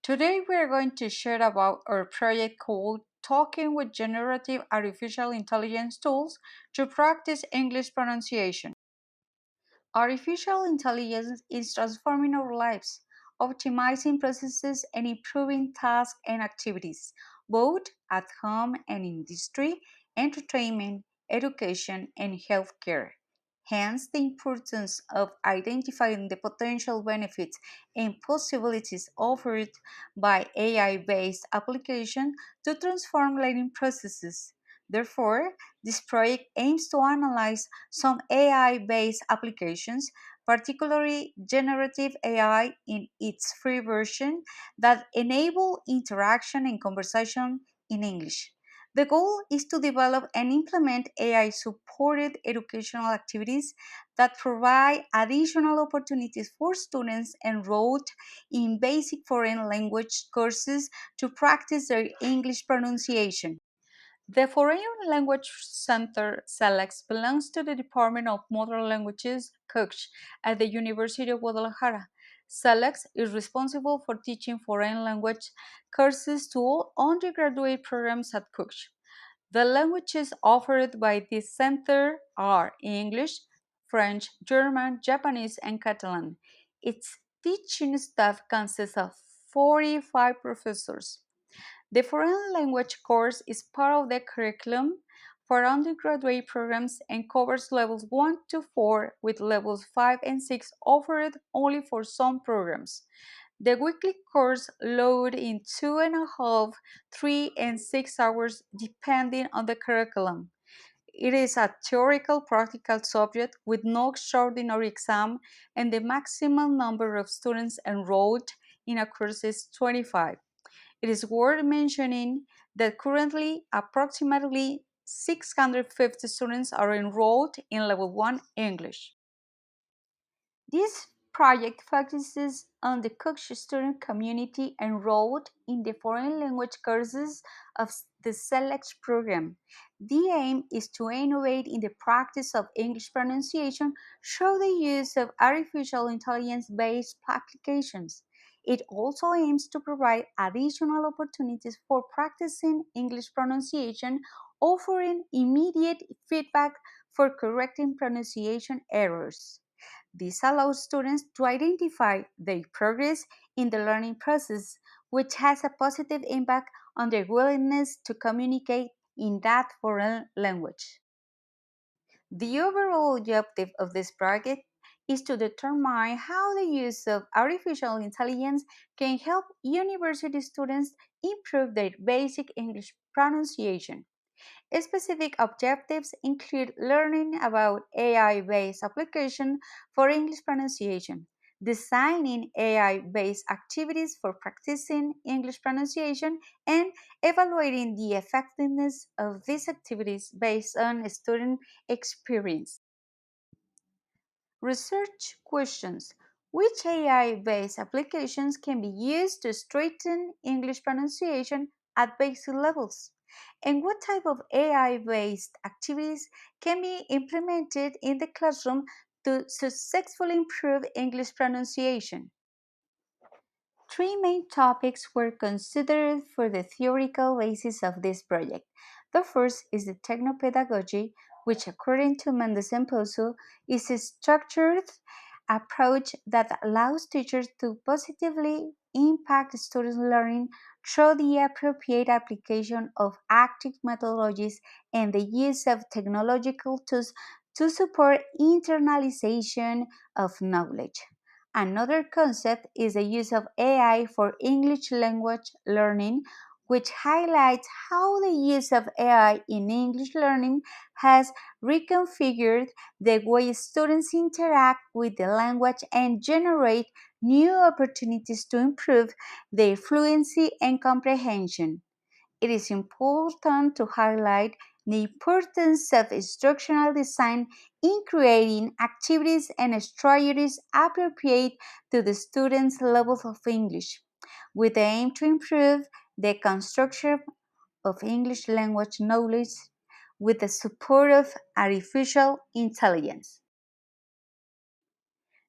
Today we are going to share about our project called Talking with Generative Artificial Intelligence Tools to Practice English Pronunciation. Artificial intelligence is transforming our lives, optimizing processes and improving tasks and activities, both at home and industry, entertainment, education, and healthcare. Hence, the importance of identifying the potential benefits and possibilities offered by AI-based application to transform learning processes. Therefore, this project aims to analyze some AI-based applications, particularly generative AI in its free version, that enable interaction and conversation in English. The goal is to develop and implement AI-supported educational activities that provide additional opportunities for students enrolled in basic foreign language courses to practice their English pronunciation. The Foreign Language Center (CIILA) belongs to the Department of Modern Languages (CUCH) at the University of Guadalajara. CIILA is responsible for teaching foreign language courses to all undergraduate programs at CUCH. The languages offered by this center are English, French, German, Japanese, and Catalan. Its teaching staff consists of 45 professors. The foreign language course is part of the curriculum for undergraduate programs and covers levels 1 to 4, with levels 5 and 6 offered only for some programs. The weekly course load in 2.5, 3, and 6 hours depending on the curriculum. It is a theoretical practical subject with no extraordinary exam, and the maximum number of students enrolled in a course is 25. It is worth mentioning that currently approximately 650 students are enrolled in Level 1 English. This project focuses on the Kutch student community enrolled in the foreign language courses of the CIILA program. The aim is to innovate in the practice of English pronunciation through the use of artificial intelligence-based applications. It also aims to provide additional opportunities for practicing English pronunciation, offering immediate feedback for correcting pronunciation errors. This allows students to identify their progress in the learning process, which has a positive impact on their willingness to communicate in that foreign language. The overall objective of this project is to determine how the use of artificial intelligence can help university students improve their basic English pronunciation. Specific objectives include learning about AI-based application for English pronunciation, designing AI-based activities for practicing English pronunciation, and evaluating the effectiveness of these activities based on student experience. Research questions: which AI-based applications can be used to strengthen English pronunciation at basic levels? And what type of AI-based activities can be implemented in the classroom to successfully improve English pronunciation? Three main topics were considered for the theoretical basis of this project. The first is the technopedagogy, which, according to Mendes and Pozo, is a structured approach that allows teachers to positively impact students' learning through the appropriate application of active methodologies and the use of technological tools to support internalization of knowledge. Another concept is the use of AI for English language learning, which highlights how the use of AI in English learning has reconfigured the way students interact with the language and generate new opportunities to improve their fluency and comprehension. It is important to highlight the importance of instructional design in creating activities and strategies appropriate to the students' levels of English, with the aim to improve the construction of English language knowledge with the support of artificial intelligence.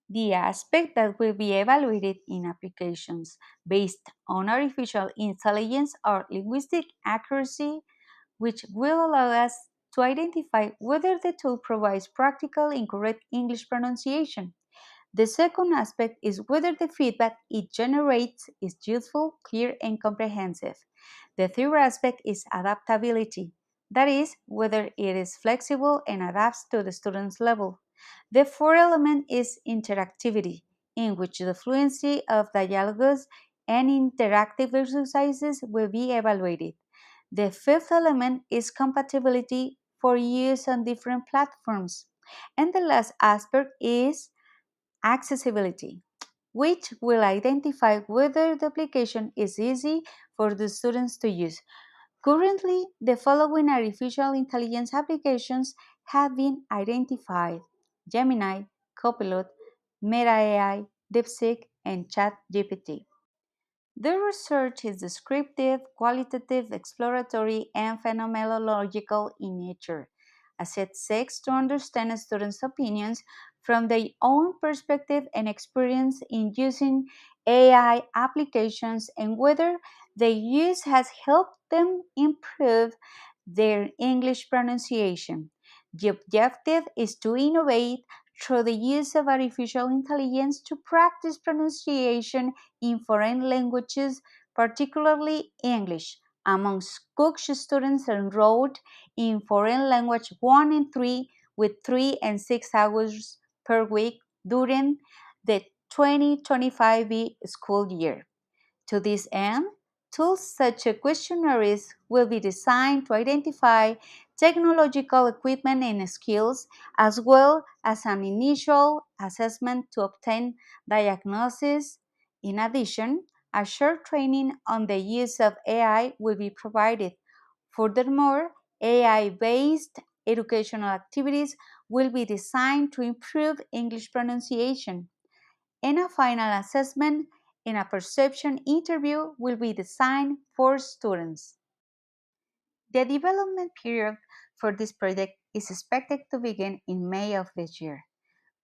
The aspect that will be evaluated in applications based on artificial intelligence are linguistic accuracy, which will allow us to identify whether the tool provides practical and correct English pronunciation. The second aspect is whether the feedback it generates is useful, clear, and comprehensive. The third aspect is adaptability, that is, whether it is flexible and adapts to the student's level. The fourth element is interactivity, in which the fluency of dialogues and interactive exercises will be evaluated. The fifth element is compatibility for use on different platforms. And the last aspect is accessibility, which will identify whether the application is easy for the students to use. Currently, the following artificial intelligence applications have been identified: Gemini, Copilot, Meta AI, DeepSeek, and ChatGPT. The research is descriptive, qualitative, exploratory, and phenomenological in nature, as it seeks to understand students' opinions from their own perspective and experience in using AI applications and whether their use has helped them improve their English pronunciation. The objective is to innovate through the use of artificial intelligence to practice pronunciation in foreign languages, particularly English, among Cook students enrolled in foreign language 1 and 3 with 3 and 6 hours per week during the 2025 school year. To this end, tools such as questionnaires will be designed to identify technological equipment and skills, as well as an initial assessment to obtain diagnosis. In addition, a short training on the use of AI will be provided. Furthermore, AI-based educational activities will be designed to improve English pronunciation, and a final assessment and a perception interview will be designed for students. The development period for this project is expected to begin in May of this year,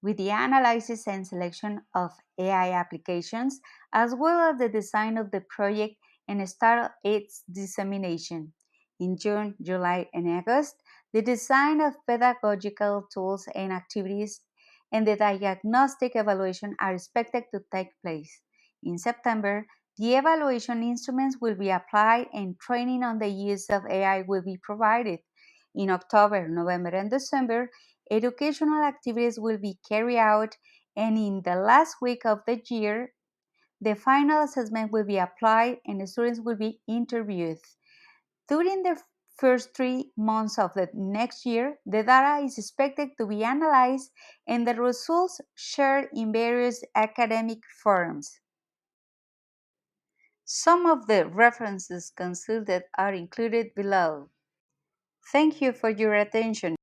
with the analysis and selection of AI applications, as well as the design of the project and start its dissemination. In June, July, and August, the design of pedagogical tools and activities and the diagnostic evaluation are expected to take place. In September, the evaluation instruments will be applied and training on the use of AI will be provided. In October, November, and December, educational activities will be carried out, and in the last week of the year, the final assessment will be applied and the students will be interviewed. During the first 3 months of the next year, the data is expected to be analyzed and the results shared in various academic forums. Some of the references consulted are included below. Thank you for your attention.